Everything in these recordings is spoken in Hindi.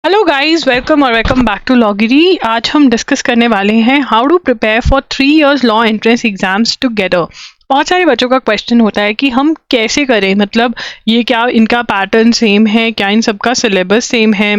Hello guys, welcome back to LawGiri. आज हम डिस्कस करने वाले हैं how to prepare for 3 years law entrance exams together. बहुत सारे बच्चों का क्वेश्चन होता है कि हम कैसे करें, मतलब ये क्या इनका पैटर्न सेम है, क्या इन सबका सिलेबस सेम है,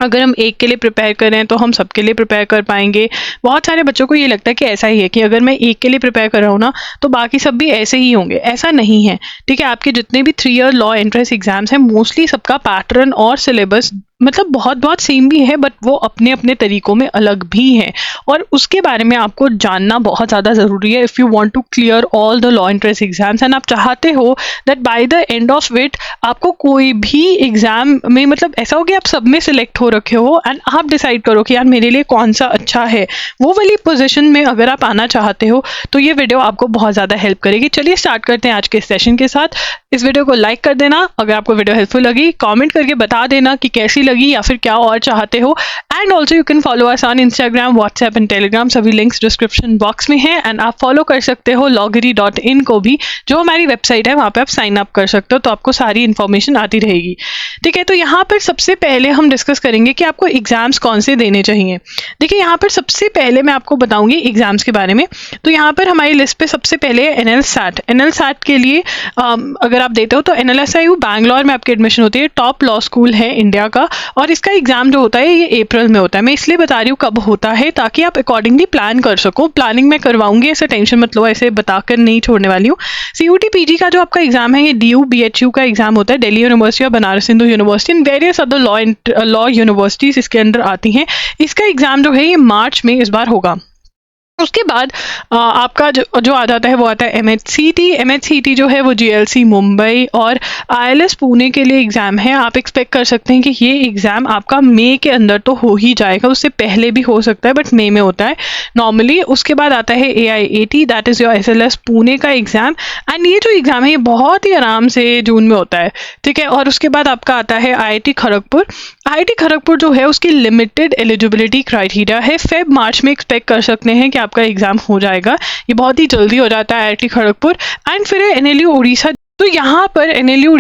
अगर हम एक के लिए प्रिपेयर करें तो हम सबके लिए प्रिपेयर कर पाएंगे। बहुत सारे बच्चों को ये लगता है कि ऐसा ही है कि अगर मैं एक के लिए प्रिपेयर कर रहा हूँ ना तो बाकी सब भी ऐसे ही होंगे। ऐसा नहीं है, ठीक है। आपके जितने भी 3 year लॉ एंट्रेंस एग्जाम्स हैं, मोस्टली सबका पैटर्न और सिलेबस मतलब बहुत बहुत सेम भी है, बट वो अपने अपने तरीकों में अलग भी है, और उसके बारे में आपको जानना बहुत ज़्यादा ज़रूरी है if you want to clear all the law entrance exams and आप चाहते हो that by the end of it आपको कोई भी एग्जाम में मतलब ऐसा हो कि आप सब में सिलेक्ट हो रखे हो एंड आप डिसाइड करो कि यार मेरे लिए कौन सा अच्छा है। वो वाली पोजीशन में अगर आप आना चाहते हो तो ये वीडियो आपको बहुत ज़्यादा हेल्प करेगी। चलिए स्टार्ट करते हैं आज के सेशन के साथ। इस वीडियो को लाइक कर देना अगर आपको वीडियो हेल्पफुल लगी, कमेंट करके बता देना कि कैसी लगी या फिर क्या और चाहते हो। And also you can follow us on Instagram, WhatsApp and Telegram. सभी लिंक्स डिस्क्रिप्शन बॉक्स में है एंड आप फॉलो कर सकते हो loggery.in को भी, जो हमारी वेबसाइट है। वहाँ पे आप साइन अप कर सकते हो तो आपको सारी इन्फॉर्मेशन आती रहेगी, ठीक है। तो यहाँ पर सबसे पहले हम डिस्कस करेंगे कि आपको एग्जाम्स कौन से देने चाहिए। देखिए यहाँ पर सबसे पहले मैं आपको बताऊंगी एग्जाम्स के बारे में। तो यहाँ पर हमारी लिस्ट पे सबसे पहले NL-SAT के लिए अगर आप देते हो तो NLSIU बैंगलोर में आपकी एडमिशन होती है। टॉप लॉ स्कूल है इंडिया का, और इसका एग्जाम जो होता है ये अप्रैल में होता है। मैं इसलिए बता रही हूँ कब होता है ताकि आप अकॉर्डिंगली प्लान कर सको। प्लानिंग मैं करवाऊंगी, ऐसे टेंशन मत लो, ऐसे बताकर नहीं छोड़ने वाली हूँ। CUT PG का जो आपका एग्जाम है ये DU BHU का एग्जाम होता है, दिल्ली यूनिवर्सिटी और Banaras Hindu university and various other law universities इसके अंदर आती हैं। इसका एग्जाम जो है ये मार्च में इस बार होगा। उसके बाद आपका जो आ जाता है वो आता है MHCT जो है वो GLC मुंबई और ILS पुणे के लिए एग्ज़ाम है। आप एक्सपेक्ट कर सकते हैं कि ये एग्ज़ाम आपका मई के अंदर तो हो ही जाएगा, उससे पहले भी हो सकता है बट मई में होता है नॉर्मली। उसके बाद आता है AIAT, that is your SLS Pune का एग्ज़ाम एंड ये जो एग्ज़ाम है ये बहुत ही आराम से जून में होता है, ठीक है। और उसके बाद आपका आता है IIT खड़गपुर जो है उसकी लिमिटेड एलिजिबिलिटी क्राइटेरिया है। फेब मार्च में एक्सपेक्ट कर सकते हैं कि आपका एग्जाम हो जाएगा, ये बहुत ही जल्दी हो जाता है IIT खड़गपुर। एंड फिर NLU उड़ीसा। तो यहाँ पर NLU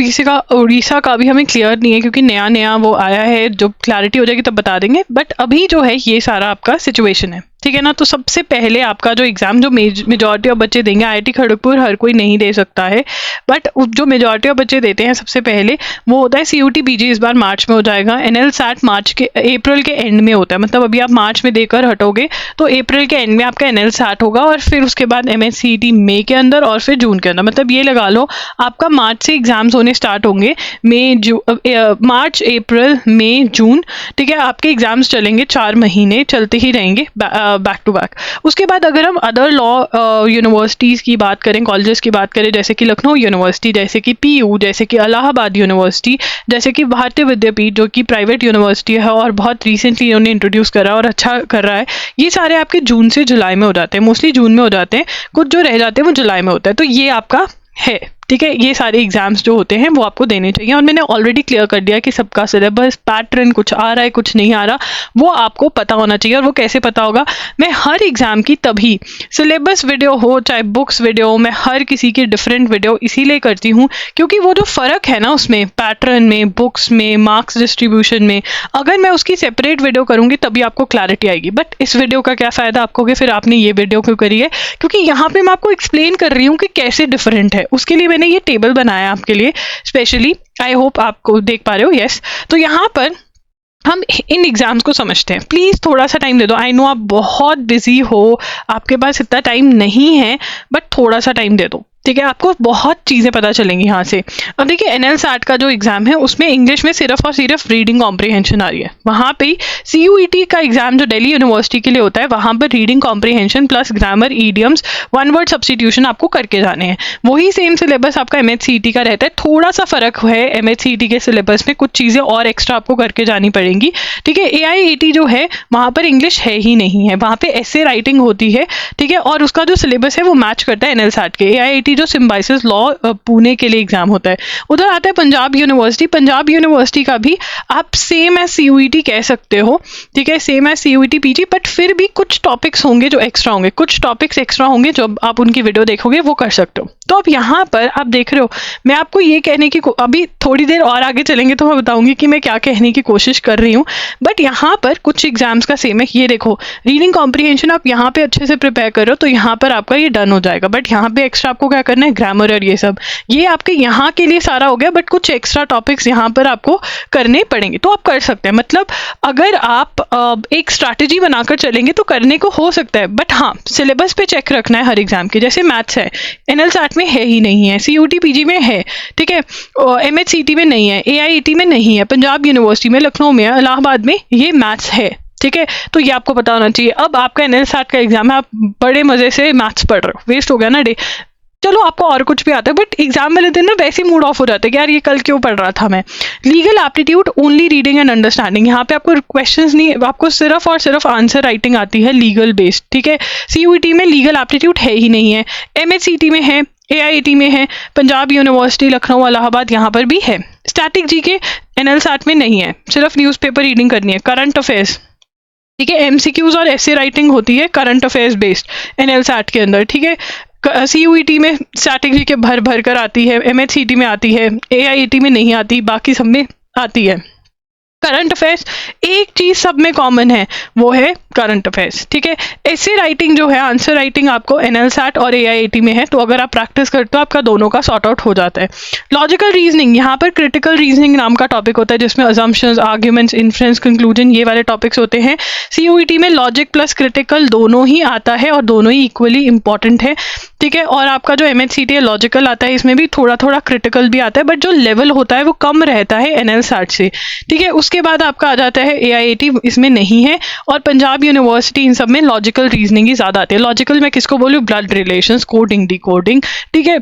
उड़ीसा का भी हमें क्लियर नहीं है क्योंकि नया वो आया है। जो क्लैरिटी हो जाएगी तब बता देंगे, बट अभी जो है ये सारा आपका सिचुएशन है, ठीक है ना। तो सबसे पहले आपका जो एग्जाम जो मेजॉरिटी ऑफ बच्चे देंगे, IIT खड़गपुर हर कोई नहीं दे सकता है, बट जो मेजॉरिटी ऑफ बच्चे देते हैं सबसे पहले वो होता है CUT PG। इस बार मार्च में हो जाएगा। NL-SAT अप्रैल के एंड में होता है, मतलब अभी आप मार्च में देकर हटोगे तो अप्रैल के एंड में आपका NL-SAT होगा और फिर उसके बाद MHCT मई के अंदर और फिर जून के अंदर। मतलब ये लगा लो आपका मार्च से एग्जाम्स होने स्टार्ट होंगे, मार्च अप्रैल मई जून, ठीक है। आपके एग्जाम्स चलेंगे 4 महीने चलते ही रहेंगे बैक टू बैक। उसके बाद अगर हम अदर लॉ यूनिवर्सिटीज़ की बात करें, कॉलेजेस की बात करें, जैसे कि लखनऊ यूनिवर्सिटी, जैसे कि PU, जैसे कि इलाहाबाद यूनिवर्सिटी, जैसे कि भारतीय विद्यापीठ जो कि प्राइवेट यूनिवर्सिटी है और बहुत रिसेंटली उन्होंने इंट्रोड्यूस करा और अच्छा कर रहा है, ये सारे आपके जून से जुलाई में हो जाते हैं। मोस्टली जून में हो जाते हैं, कुछ जो रह जाते हैं वो जुलाई में होता है। तो ये आपका है, ठीक है। ये सारे एग्जाम्स जो होते हैं वो आपको देने चाहिए और मैंने ऑलरेडी क्लियर कर दिया कि सबका सिलेबस पैटर्न कुछ आ रहा है कुछ नहीं आ रहा, वो आपको पता होना चाहिए। और वो कैसे पता होगा, मैं हर एग्जाम की तभी सिलेबस वीडियो हो चाहे बुक्स वीडियो, मैं हर किसी की डिफरेंट वीडियो इसीलिए करती हूँ क्योंकि वो जो फ़र्क है ना उसमें पैटर्न में, बुक्स में, मार्क्स डिस्ट्रीब्यूशन में, अगर मैं उसकी सेपरेट वीडियो करूँगी तभी आपको क्लैरिटी आएगी। बट इस वीडियो का क्या फ़ायदा आपको कि फिर आपने ये वीडियो क्यों करी है, क्योंकि यहाँ पर मैं आपको एक्सप्लेन कर रही हूँ कि कैसे डिफरेंट है। उसके लिए मैंने ये टेबल बनाया आपके लिए स्पेशली, आई होप आपको देख पा रहे हो। यस, तो यहाँ पर हम इन एग्जाम्स को समझते हैं। प्लीज़ थोड़ा सा टाइम दे दो। आई नो आप बहुत बिजी हो, आपके पास इतना टाइम नहीं है, बट थोड़ा सा टाइम दे दो, ठीक है। आपको बहुत चीज़ें पता चलेंगी यहाँ से। अब देखिए NL-SAT का जो एग्ज़ाम है उसमें इंग्लिश में सिर्फ और सिर्फ रीडिंग कॉम्प्रिहेंशन आ रही है। वहाँ पे CUET का एग्ज़ाम जो दिल्ली यूनिवर्सिटी के लिए होता है वहाँ पर reading comprehension plus grammar, idioms, one word substitution आपको करके जाने हैं। वही सेम सिलेबस आपका MHCT का रहता है। थोड़ा सा फ़र्क है MHCT के सिलेबस में, कुछ चीज़ें और एक्स्ट्रा आपको करके जानी पड़ेंगी, ठीक है। AIAT जो है वहाँ पर इंग्लिश है ही नहीं है, वहाँ पर ऐसे राइटिंग होती है, ठीक है। और उसका जो सिलेबस है वो मैच करता है NL-SAT के। AIAT जो सिम्बाइसिस लॉ पुणे के लिए एग्जाम होता है। उधर आता है पंजाब यूनिवर्सिटी। पंजाब यूनिवर्सिटी का भी आप सेम एज CUET कह सकते हो, ठीक है, same as CUET PG, but फिर भी कुछ टॉपिक्स होंगे जो एक्स्ट्रा होंगे, कुछ टॉपिक्स एक्स्ट्रा होंगे जो आप उनकी वीडियो देखोगे वो कर सकते हो। तो अब यहाँ पर आप देख रहे हो, मैं आपको ये कहने की अभी थोड़ी देर और आगे चलेंगे तो मैं बताऊंगी कि मैं क्या कहने की कोशिश कर रही हूँ, बट यहाँ पर कुछ एग्जाम्स का सेम है। ये देखो, रीडिंग कॉम्प्रिहेंशन आप यहाँ पे अच्छे से प्रिपेयर करो तो यहाँ पर आपका ये डन हो जाएगा, बट यहाँ पे एक्स्ट्रा आपको क्या करना है, ग्रामर और ये सब, ये आपके यहाँ के लिए सारा हो गया, बट कुछ एक्स्ट्रा टॉपिक्स यहाँ पर आपको करने पड़ेंगे। तो आप कर सकते हैं, मतलब अगर आप एक स्ट्रैटेजी बनाकर चलेंगे तो करने को हो सकता है, बट हाँ सिलेबस पे चेक रखना है हर एग्जाम के। जैसे मैथ्स है, NLSAT में है ही नहीं है, CUET PG में है, ठीक है, MHCT में नहीं है, AIET में नहीं है, पंजाब यूनिवर्सिटी में, लखनऊ में, इलाहाबाद में ये मैथ्स है, ठीक है, तो ये आपको पता होना चाहिए। अब आपका NLSAT का एग्जाम है, आप बड़े मजे से मैथ्स पढ़ रहे हो, वेस्ट हो गया ना डे। चलो आपको और कुछ भी आता है, बट एग्जाम वाले दिन ना वैसे मूड ऑफ हो जाता है कि यार ये कल क्यों पढ़ रहा था मैं। Legal aptitude only reading and understanding, यहाँ पे आपको क्वेश्चंस नहीं, आपको सिर्फ और सिर्फ आंसर राइटिंग आती है लीगल बेस्ड, ठीक है। CUET में लीगल एप्टीट्यूड है ही नहीं है, MHCT में है, AIET में है, पंजाब यूनिवर्सिटी लखनऊ इलाहाबाद यहाँ पर भी है। स्टैटिक GK NLSAT में नहीं है, सिर्फ न्यूज़पेपर रीडिंग करनी है। करंट अफेयर्स, ठीक है, MCQs और ऐसे राइटिंग होती है करंट अफेयर्स बेस्ड NLSAT के अंदर, ठीक है। CUET में स्टैटिक GK भर भर कर आती है, MHCT में आती है, AIET में नहीं आती, बाकी सब में आती है। करंट अफेयर्स एक चीज सब में कॉमन है, वो है करंट अफेयर्स, ठीक है। ऐसे राइटिंग जो है, आंसर राइटिंग आपको NLSAT और AIET में है, तो अगर आप प्रैक्टिस करते हो आपका दोनों का सॉर्ट आउट हो जाता है। लॉजिकल रीजनिंग, यहाँ पर क्रिटिकल रीजनिंग नाम का टॉपिक होता है जिसमें अजम्पशंस, आर्ग्यूमेंट्स, इन्फ्रेंस, कंक्लूजन, ये वाले टॉपिक्स होते हैं। CUET में लॉजिक प्लस क्रिटिकल दोनों ही आता है और दोनों ही इक्वली इंपॉर्टेंट है, ठीक है। और आपका जो MHCT है लॉजिकल आता है, इसमें भी थोड़ा थोड़ा क्रिटिकल भी आता है, बट जो लेवल होता है वो कम रहता है NLSAT से, ठीक है। उसके बाद आपका आ जाता है AIET, इसमें नहीं है, और पंजाब यूनिवर्सिटी, इन सब में लॉजिकल रीजनिंग ही ज्यादा आती है। लॉजिकल मैं किसको बोलूँ, ब्लड रिलेशंस, कोडिंग, डिकोडिंग, ठीक है।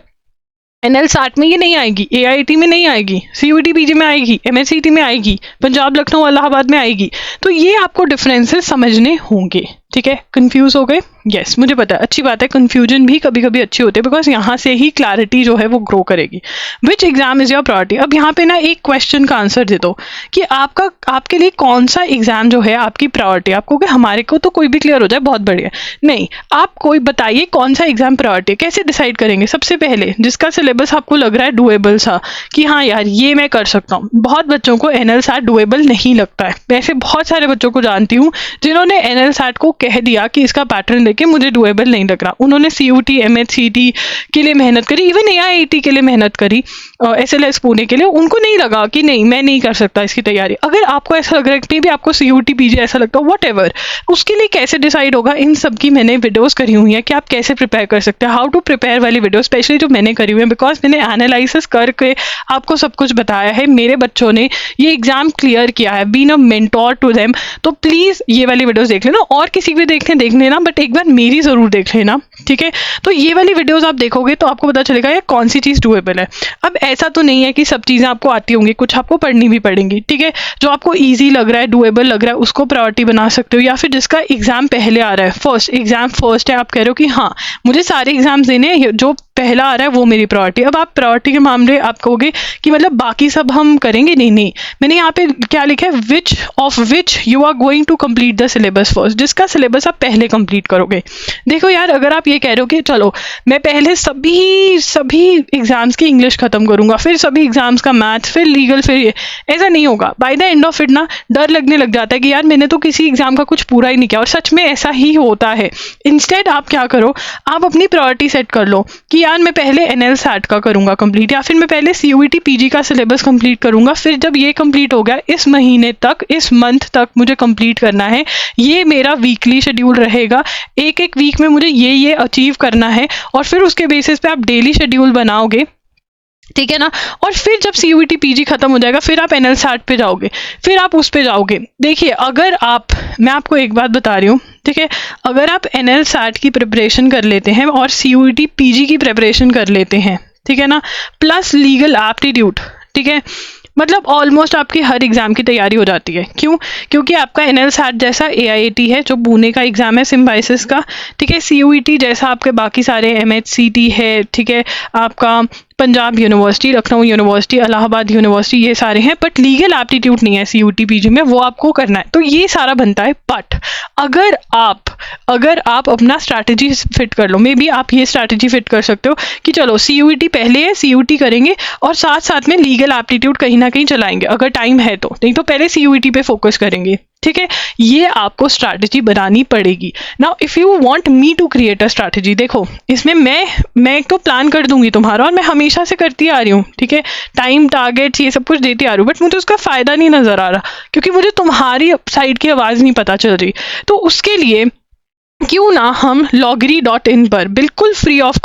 NLSAT में ये नहीं आएगी, AIET में नहीं आएगी, CUET PG में आएगी, MHCT में आएगी, पंजाब लखनऊ इलाहाबाद में आएगी। तो ये आपको डिफरेंसेस समझने होंगे, ठीक है। कंफ्यूज हो गए? यस, मुझे पता है, अच्छी बात है, कंफ्यूजन भी कभी कभी अच्छी होती है, बिकॉज यहाँ से ही क्लैरिटी जो है वो ग्रो करेगी। विच एग्जाम इज योर प्रायोरिटी? अब यहाँ पे ना एक क्वेश्चन का आंसर दे दो कि आपके लिए कौन सा एग्जाम जो है आपकी प्रायोरिटी। आपको कि हमारे को तो कोई भी क्लियर हो जाए बहुत बढ़िया, नहीं, आप कोई बताइए कौन सा एग्जाम प्रायोरिटी। कैसे डिसाइड करेंगे? सबसे पहले जिसका सिलेबस आपको लग रहा है डुएबल सा, कि हाँ यार ये मैं कर सकता हूँ। बहुत बच्चों को NLSAT डुएबल नहीं लगता है, वैसे बहुत सारे बच्चों को जानती हूँ जिन्होंने NLSAT को कह दिया कि इसका पैटर्न देखे मुझे डुएबल नहीं लग रहा। उन्होंने CUET MHCT के लिए मेहनत करी, इवन AIET के लिए मेहनत करी, SLS पुणे के लिए, उनको नहीं लगा कि नहीं मैं नहीं कर सकता इसकी तैयारी। अगर आपको ऐसा लग रहा है कि भी आपको CUET PG ऐसा लगता है, वट एवर, उसके लिए कैसे डिसाइड होगा, इन सब की मैंने वीडियोस करी हुई है कि आप कैसे प्रिपेयर कर सकते हैं, हाउ टू प्रिपेयर वाली वीडियो स्पेशली जो मैंने करी हुई है, बिकॉज मैंने एनालिसिस करके आपको सब कुछ बताया है। मेरे बच्चों ने ये एग्जाम क्लियर किया है, been a mentor to them. तो प्लीज ये वाली वीडियोस देख लेना, और किसी भी देख लेना, बट एक बार मेरी जरूर देख लेना, ठीक है। तो ये वाली वीडियोस आप देखोगे तो आपको पता चलेगा ये कौन सी चीज डुएबल है। अब ऐसा तो नहीं है कि सब चीजें आपको आती होंगी, कुछ आपको पढ़नी भी पड़ेंगी, ठीक है। जो आपको इजी लग रहा है, डुएबल लग रहा है, उसको प्रायोरिटी बना सकते हो, या फिर जिसका एग्जाम पहले आ रहा है, फर्स्ट है, आप कह रहे हो कि हाँ मुझे सारे एग्जाम्स देने हैं, जो पहला आ रहा है वो मेरी प्रायोरिटी। अब आप प्रायोरिटी के मामले आप कहोगे कि मतलब बाकी सब हम करेंगे, नहीं, मैंने यहाँ पे क्या लिखा है, which you are going to complete the syllabus first, जिसका सिलेबस आप पहले कंप्लीट करोगे। देखो यार, अगर आप ये कह रहे हो कि चलो मैं पहले सभी एग्जाम्स की इंग्लिश खत्म करूंगा, फिर सभी एग्जाम्स का मैथ्स, फिर लीगल, फिर ये, ऐसा नहीं होगा। Bye the end of it ना डर लगने लग जाता है कि यार मैंने तो किसी एग्जाम का कुछ पूरा ही नहीं किया, और सच में ऐसा ही होता है। इंस्टेड आप क्या करो, आप अपनी प्रायोरिटी सेट कर लो कि यार मैं पहले NLSAT का करूंगा कंप्लीट, या फिर मैं पहले CUET PG का सिलेबस कंप्लीट करूंगा, फिर जब ये कंप्लीट हो गया, इस महीने तक, इस मंथ तक मुझे कंप्लीट करना है, ये मेरा वीकली शेड्यूल रहेगा, एक वीक में मुझे ये अचीव करना है, और फिर उसके बेसिस पे आप डेली शेड्यूल बनाओगे, ठीक है ना। और फिर जब CUET PG खत्म हो जाएगा, फिर आप NLSAT पे जाओगे, फिर आप उस पे जाओगे। देखिए, अगर मैं आपको एक बात बता रही हूँ, ठीक है, अगर आप NLSAT की प्रिपरेशन कर लेते हैं और CUET PG की प्रिपरेशन कर लेते हैं, ठीक है ना, प्लस लीगल एप्टीट्यूड, ठीक है, मतलब ऑलमोस्ट आपकी हर एग्जाम की तैयारी हो जाती है। क्यों? क्योंकि आपका NLSAT जैसा AIAT है जो पुणे का एग्जाम है सिम्बाइसिस का, ठीक है, CUET जैसा आपके बाकी सारे MHCT है, ठीक है, आपका Punjab university, Lucknow university, Allahabad university, ये सारे हैं, बट लीगल एप्टीट्यूड नहीं है CUT PG में, वो आपको करना है। तो ये सारा बनता है। बट अगर आप अपना स्ट्रैटेजी फिट कर लो, मे बी आप ये स्ट्रैटेजी फिट कर सकते हो कि चलो CUET पहले है, CUT करेंगे और साथ साथ में लीगल एप्टीट्यूड कहीं ना कहीं चलाएंगे अगर टाइम है तो, नहीं तो पहले CUET पे फोकस करेंगे, ठीक है। ये आपको स्ट्रैटेजी बनानी पड़ेगी। Now if you want me to create a strategy, देखो इसमें मैं तो प्लान कर दूंगी तुम्हारा, और मैं हमेशा से करती आ रही हूँ, ठीक है, टाइम टारगेट्स ये सब कुछ देती आ रही हूँ, बट मुझे उसका फायदा नहीं नजर आ रहा क्योंकि मुझे तुम्हारी साइड की आवाज नहीं पता चल रही। तो उसके लिए क्यों ना हम loggery.in पर बिल्कुल फ्री ऑफ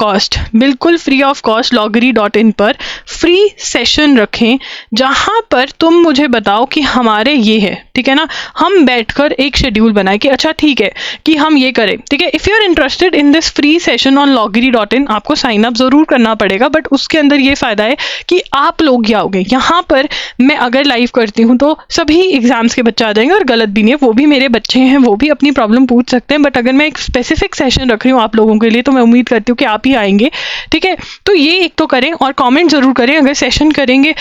कॉस्ट loggery.in पर फ्री सेशन रखें, जहां पर तुम मुझे बताओ कि हमारे ये है, ठीक है ना, हम बैठकर एक शेड्यूल बनाए कि अच्छा ठीक है कि हम ये करें, ठीक है। If you are interested in this free session on loggery.in, आपको साइन अप जरूर करना पड़ेगा, बट उसके अंदर ये फायदा है कि आप लोग क्या होगे, यहाँ पर मैं अगर लाइव करती हूँ तो सभी एग्जाम्स के बच्चे आ जाएंगे, और गलत भी नहीं है, वो भी मेरे बच्चे हैं, वो भी अपनी प्रॉब्लम पूछ सकते हैं, बट अगर मैं एक स्पेसिफिक सेशन रख रही हूँ आप लोगों के लिए तो मैं उम्मीद करती हूँ कि आप ही आएंगे, ठीक है। तो ये एक तो करें, और कमेंट जरूर करें अगर सेशन करेंगे।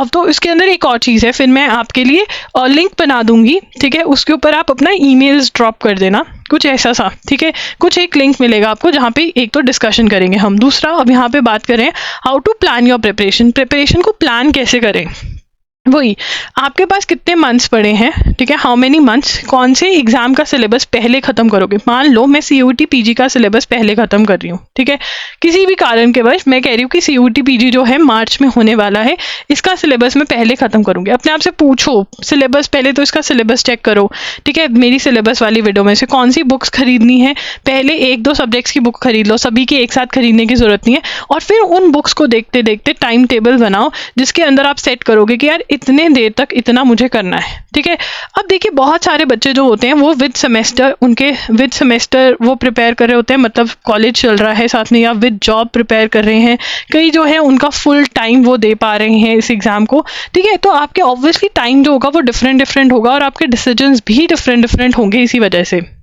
तो इसके अंदर एक और चीज़ है, फिर मैं आपके लिए लिंक बना दूंगी, ठीक है, उसके ऊपर आप अपना ईमेल्स ड्रॉप कर देना, कुछ ऐसा सा, ठीक है, कुछ एक लिंक मिलेगा आपको जहाँ पे एक तो डिस्कशन करेंगे हम। दूसरा, अब यहाँ पे बात करें how to plan your preparation को प्लान कैसे करें। वही, आपके पास कितने मंथ्स पड़े हैं, ठीक है, हाउ मेनी मंथ्स, कौन से एग्जाम का सिलेबस पहले खत्म करोगे। मान लो मैं CUT PG का सिलेबस पहले खत्म कर रही हूँ, ठीक है, किसी भी कारण के वजह मैं कह रही हूँ कि CUT PG जो है मार्च में होने वाला है, इसका सिलेबस मैं पहले खत्म करूंगी। अपने आप से पूछो सिलेबस, पहले तो इसका सिलेबस चेक करो, ठीक है, मेरी सिलेबस वाली वीडियो में से कौन सी बुक्स खरीदनी है, पहले 1-2 सब्जेक्ट्स की बुक खरीद लो, सभी की एक साथ खरीदने की जरूरत नहीं है, और फिर उन बुक्स को देखते देखते टाइम टेबल बनाओ जिसके अंदर आप सेट करोगे कि यार इतने देर तक इतना मुझे करना है, ठीक है। अब देखिए बहुत सारे बच्चे जो होते हैं वो विद सेमेस्टर वो प्रिपेयर कर रहे होते हैं, मतलब कॉलेज चल रहा है साथ में, या विद जॉब प्रिपेयर कर रहे हैं, कई जो है उनका फुल टाइम वो दे पा रहे हैं इस एग्जाम को, ठीक है। तो आपके ऑब्वियसली टाइम जो होगा वो डिफरेंट होगा, और आपके डिसीजंस भी डिफरेंट होंगे इसी वजह से।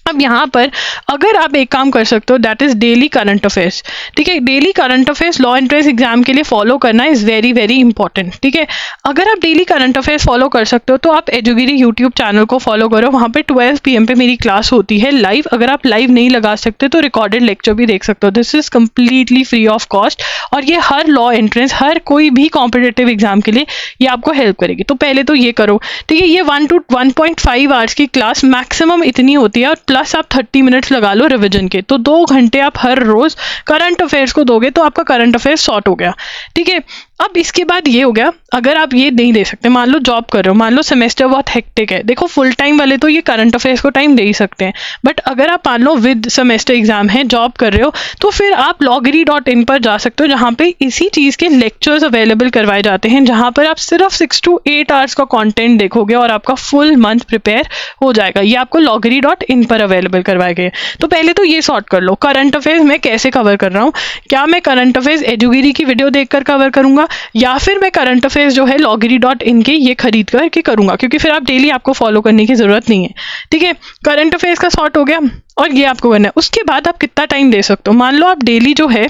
अब यहाँ पर अगर आप एक काम कर सकते हो, that is daily current affairs, ठीक है। Daily current affairs law entrance exam के लिए फॉलो करना इज वेरी इंपॉर्टेंट, ठीक है। अगर आप डेली करंट अफेयर्स फॉलो कर सकते हो तो आप एजुगिरी यूट्यूब चैनल को फॉलो करो, वहाँ पे 12 PM पे मेरी क्लास होती है लाइव। अगर आप लाइव नहीं लगा सकते तो रिकॉर्डेड लेक्चर भी देख सकते हो। This is completely free of cost, और ये हर लॉ एंट्रेंस, हर कोई भी कॉम्पिटेटिव एग्जाम के लिए ये आपको हेल्प करेगी। तो पहले तो ये करो, ठीक है। ये 1 to 1.5 आवर्स की क्लास मैक्सिमम इतनी होती है, और प्लस आप 30 मिनट्स लगा लो रिवीजन के, तो 2 घंटे आप हर रोज करंट अफेयर्स को दोगे तो आपका करंट अफेयर्स सॉर्ट हो गया, ठीक है। अब इसके बाद ये हो गया, अगर आप ये नहीं दे सकते, मान लो जॉब कर रहे हो, मान लो सेमेस्टर बहुत हेक्टिक है, देखो फुल टाइम वाले तो ये करंट अफेयर्स को टाइम दे ही सकते हैं, बट अगर आप मान लो विद सेमेस्टर एग्जाम है, जॉब कर रहे हो, तो फिर आप loggery.in पर जा सकते हो, जहाँ पे इसी चीज के लेक्चर्स अवेलेबल करवाए जाते हैं, जहाँ पर आप सिर्फ 6 to 8 आवर्स का कंटेंट देखोगे और आपका फुल मंथ प्रिपेयर हो जाएगा। ये आपको loggery.in पर अवेलेबल करवाए गए। तो पहले तो ये सॉर्ट कर लो, करंट अफेयर्स मैं कैसे कवर कर रहा हूँ, क्या मैं करंट अफेयर्स एजुगिरी की वीडियो देखकर कवर करूंगा, या फिर मैं करंट अफेयर्स जो है loggery.in के ये खरीद करके करूंगा, क्योंकि फिर आप डेली आपको फॉलो करने की जरूरत नहीं है, ठीक है। करंट अफेयर्स का सॉर्ट हो गया, और ये आपको करना है। उसके बाद आप कितना टाइम दे सकते हो, मान लो आप डेली जो है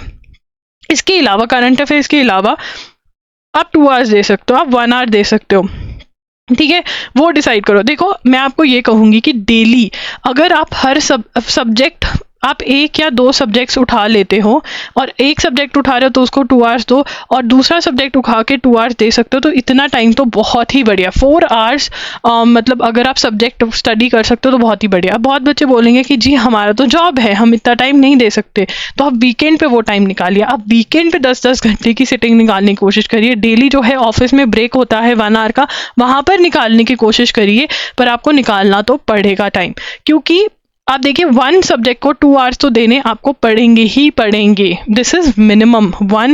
इसके अलावा, करंट अफेयर्स के अलावा आप 2 आवर्स दे सकते हो, आप 1 आवर दे सकते हो, ठीक है, वो डिसाइड करो। देखो मैं आपको ये कहूंगी कि डेली अगर आप हर सब्जेक्ट आप 1 या 2 सब्जेक्ट्स उठा लेते हो, और एक सब्जेक्ट उठा रहे हो तो उसको 2 आवर्स दो, और दूसरा सब्जेक्ट उठा के 2 आवर्स दे सकते हो, तो इतना टाइम तो बहुत ही बढ़िया। 4 आवर्स मतलब अगर आप सब्जेक्ट स्टडी कर सकते हो तो बहुत ही बढ़िया। बहुत बच्चे बोलेंगे कि जी हमारा तो जॉब है, हम इतना टाइम नहीं दे सकते, तो आप वीकेंड पे वो टाइम निकालिए। आप वीकेंड पे 10-10 घंटे की सिटिंग निकालने की कोशिश करिए। डेली जो है ऑफिस में ब्रेक होता है 1 आवर का, वहाँ पर निकालने की कोशिश करिए, पर आपको निकालना तो पड़ेगा टाइम, क्योंकि आप देखिए 1 सब्जेक्ट को 2 आवर्स तो देने आपको पड़ेंगे ही पड़ेंगे, दिस इज मिनिमम।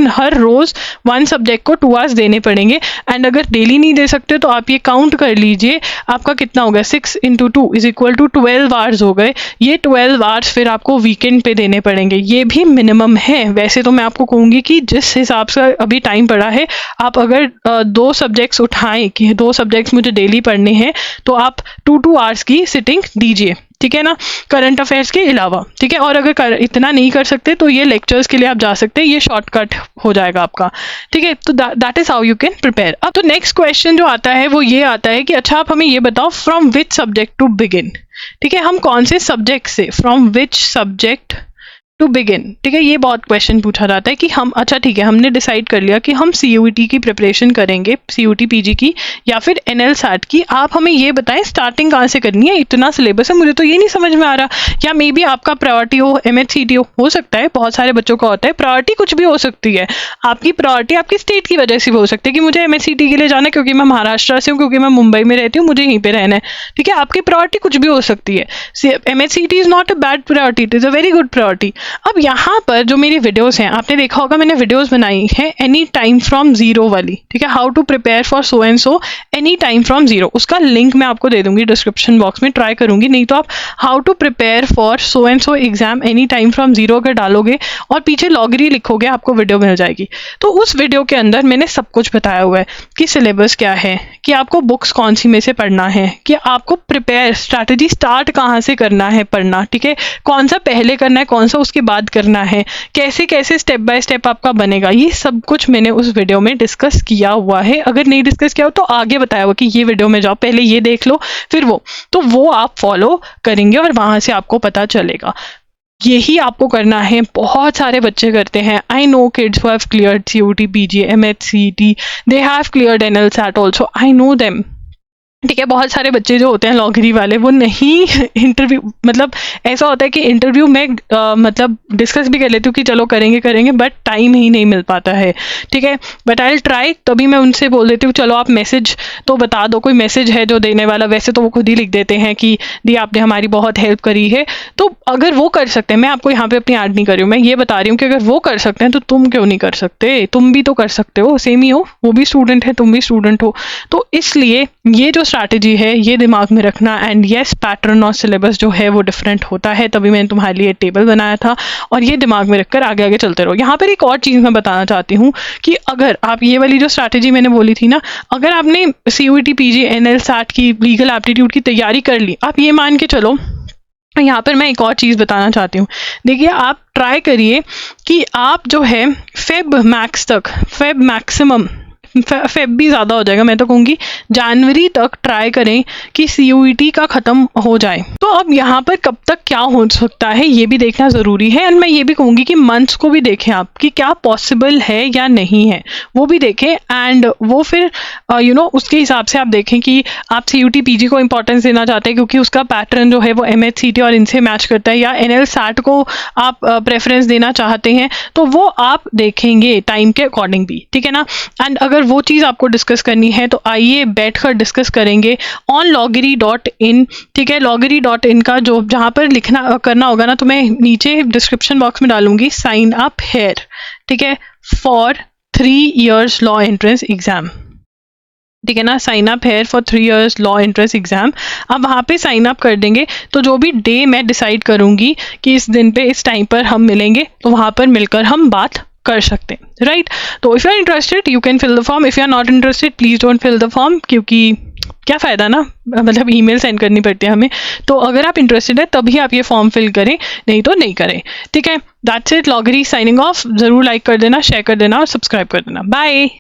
हर रोज 1 सब्जेक्ट को 2 आवर्स देने पड़ेंगे। एंड अगर डेली नहीं दे सकते तो आप ये काउंट कर लीजिए आपका कितना हो गया, 6 × 2 = 12 आवर्स हो गए। ये 12 आवर्स फिर आपको वीकेंड पे देने पड़ेंगे, ये भी मिनिमम है। वैसे तो मैं आपको कहूँगी कि जिस हिसाब से अभी टाइम पड़ा है, आप अगर 2 सब्जेक्ट्स उठाएं कि 2 सब्जेक्ट्स मुझे डेली पढ़ने हैं, तो आप 2 आवर्स की सिटिंग दीजिए, ठीक है ना, करंट अफेयर्स के अलावा, ठीक है। और अगर इतना नहीं कर सकते तो ये लेक्चर्स के लिए आप जा सकते हैं, ये शॉर्टकट हो जाएगा आपका, ठीक है। तो that is how you can prepare. अब तो नेक्स्ट क्वेश्चन जो आता है वो ये आता है कि अच्छा आप हमें ये बताओ from which subject to begin, ठीक है। हम कौन से सब्जेक्ट से, from which subject to begin, ठीक है। ये बहुत क्वेश्चन पूछा जाता है कि हम, अच्छा ठीक है, हमने डिसाइड कर लिया कि हम CUET की प्रिपरेशन करेंगे, CUET PG की या फिर NL SAT की। आप हमें ये बताएं स्टार्टिंग कहाँ से करनी है, इतना सिलेबस है, मुझे तो ये नहीं समझ में आ रहा। या मे बी आपका प्रायोरिटी हो MHCT हो सकता है, बहुत सारे बच्चों का होता है। प्रायोरिटी कुछ भी हो सकती है, आपकी प्रायोरिटी आपकी स्टेट की वजह से भी हो सकती है कि मुझे MHCT के लिए जाना है क्योंकि मैं महाराष्ट्र से हूँ, क्योंकि मैं मुंबई में रहती हूँ, मुझे यहीं पे रहना है, ठीक है। आपकी प्रायोरिटी कुछ भी हो सकती है। MHCT is not a bad priority, it is a very good priority. अब यहाँ पर जो मेरी वीडियोस हैं, आपने देखा होगा मैंने वीडियोस बनाई है एनी टाइम फ्रॉम जीरो वाली, ठीक है, how to prepare for so and so any time from zero. उसका लिंक मैं आपको दे दूंगी डिस्क्रिप्शन बॉक्स में, ट्राई करूंगी, नहीं तो आप how to prepare for so and so exam any time from zero अगर डालोगे और पीछे लॉगरी लिखोगे आपको वीडियो मिल जाएगी। तो उस वीडियो के अंदर मैंने सब कुछ बताया हुआ है कि सिलेबस क्या है, कि आपको बुक्स कौन सी में से पढ़ना है, कि आपको प्रिपेयर स्ट्रैटेजी स्टार्ट कहाँ से करना है पढ़ना, ठीक है, कौन सा पहले करना है, कौन सा उसके बाद करना है, कैसे कैसे स्टेप बाय स्टेप आपका बनेगा। ये सब कुछ मैंने उस वीडियो में डिस्कस किया हुआ है। अगर नहीं डिस्कस किया हो तो आगे बताया हुआ कि ये वीडियो में जाओ, पहले ये देख लो फिर वो, तो वो आप फॉलो करेंगे और वहां से आपको पता चलेगा। यही आपको करना है, बहुत सारे बच्चे करते हैं। I know kids who have cleared CUET PG MHCT, they have cleared NL SAT also, I know them, ठीक है। बहुत सारे बच्चे जो होते हैं लॉगरी वाले, वो नहीं इंटरव्यू, मतलब ऐसा होता है कि इंटरव्यू में मतलब डिस्कस भी कर लेती हूँ कि चलो करेंगे, बट टाइम ही नहीं मिल पाता है, ठीक है। बट आई विल ट्राई, तभी मैं उनसे बोल देती हूँ चलो आप मैसेज तो बता दो, कोई मैसेज है जो देने वाला। वैसे तो वो खुद ही लिख देते हैं कि दी आपने हमारी बहुत हेल्प करी है। तो अगर वो कर सकते हैं, मैं आपको यहाँ पे अपनी ऐड नहीं कर रही हूँ, मैं ये बता रही हूँ कि अगर वो कर सकते हैं तो तुम क्यों नहीं कर सकते, तुम भी तो कर सकते हो, सेम ही हो, वो भी स्टूडेंट है, तुम भी स्टूडेंट हो। तो इसलिए ये जो स्ट्रैटेजी है ये दिमाग में रखना। एंड येस, पैटर्न और सिलेबस जो है वो डिफरेंट होता है, तभी मैंने तुम्हारे लिए टेबल बनाया था, और ये दिमाग में रखकर आगे आगे चलते रहो। यहाँ पर एक और चीज़ मैं बताना चाहती हूँ कि अगर आप ये वाली जो स्ट्रैटेजी मैंने बोली थी ना, अगर आपने CUET PG NL SAT की लीगल एप्टीट्यूड की तैयारी कर ली, आप ये मान के चलो। यहाँ पर मैं एक और चीज़ बताना चाहती हूँ, देखिए आप ट्राई करिए कि आप जो है फेब मैक्सिमम, फेब भी ज़्यादा हो जाएगा, मैं तो कहूँगी जनवरी तक ट्राई करें कि CUET का ख़त्म हो जाए। तो अब यहाँ पर कब तक क्या हो सकता है ये भी देखना ज़रूरी है। एंड मैं ये भी कहूँगी कि मंथ्स को भी देखें आप कि क्या पॉसिबल है या नहीं है, वो भी देखें। एंड वो फिर उसके हिसाब से आप देखें कि आप CUET PG को इंपॉर्टेंस देना चाहते हैं क्योंकि उसका पैटर्न जो है वो MHCT और इनसे मैच करता है, या NL SAT को आप प्रेफरेंस देना चाहते हैं, तो वो आप देखेंगे टाइम के अकॉर्डिंग भी, ठीक है ना। एंड अगर वो चीज़ आपको डिस्कस करनी है तो आइए बैठकर डिस्कस करेंगे ऑन loggery.in, ठीक है। loggery.in का जो जहाँ पर लिखना करना होगा ना, तो मैं नीचे डिस्क्रिप्शन बॉक्स में डालूंगी साइन अप हेयर, ठीक है, for 3 years law entrance exam, ठीक है ना, sign up here for 3 years law entrance exam. अब वहाँ पे साइन अप कर देंगे, तो जो भी डे मैं डिसाइड करूँगी कि इस दिन पे इस टाइम पर हम मिलेंगे, तो वहाँ पर मिलकर हम बात कर सकते हैं, राइट। तो if you are interested you can fill the form, if you are not interested please don't fill the form, क्योंकि क्या फ़ायदा ना, मतलब ईमेल सेंड करनी पड़ती है हमें। तो अगर आप इंटरेस्टेड है तभी आप ये फॉर्म फिल करें, नहीं तो नहीं करें, ठीक है। That's it, LawGiri signing off. ज़रूर लाइक कर देना, शेयर कर देना और सब्सक्राइब कर देना। बाय।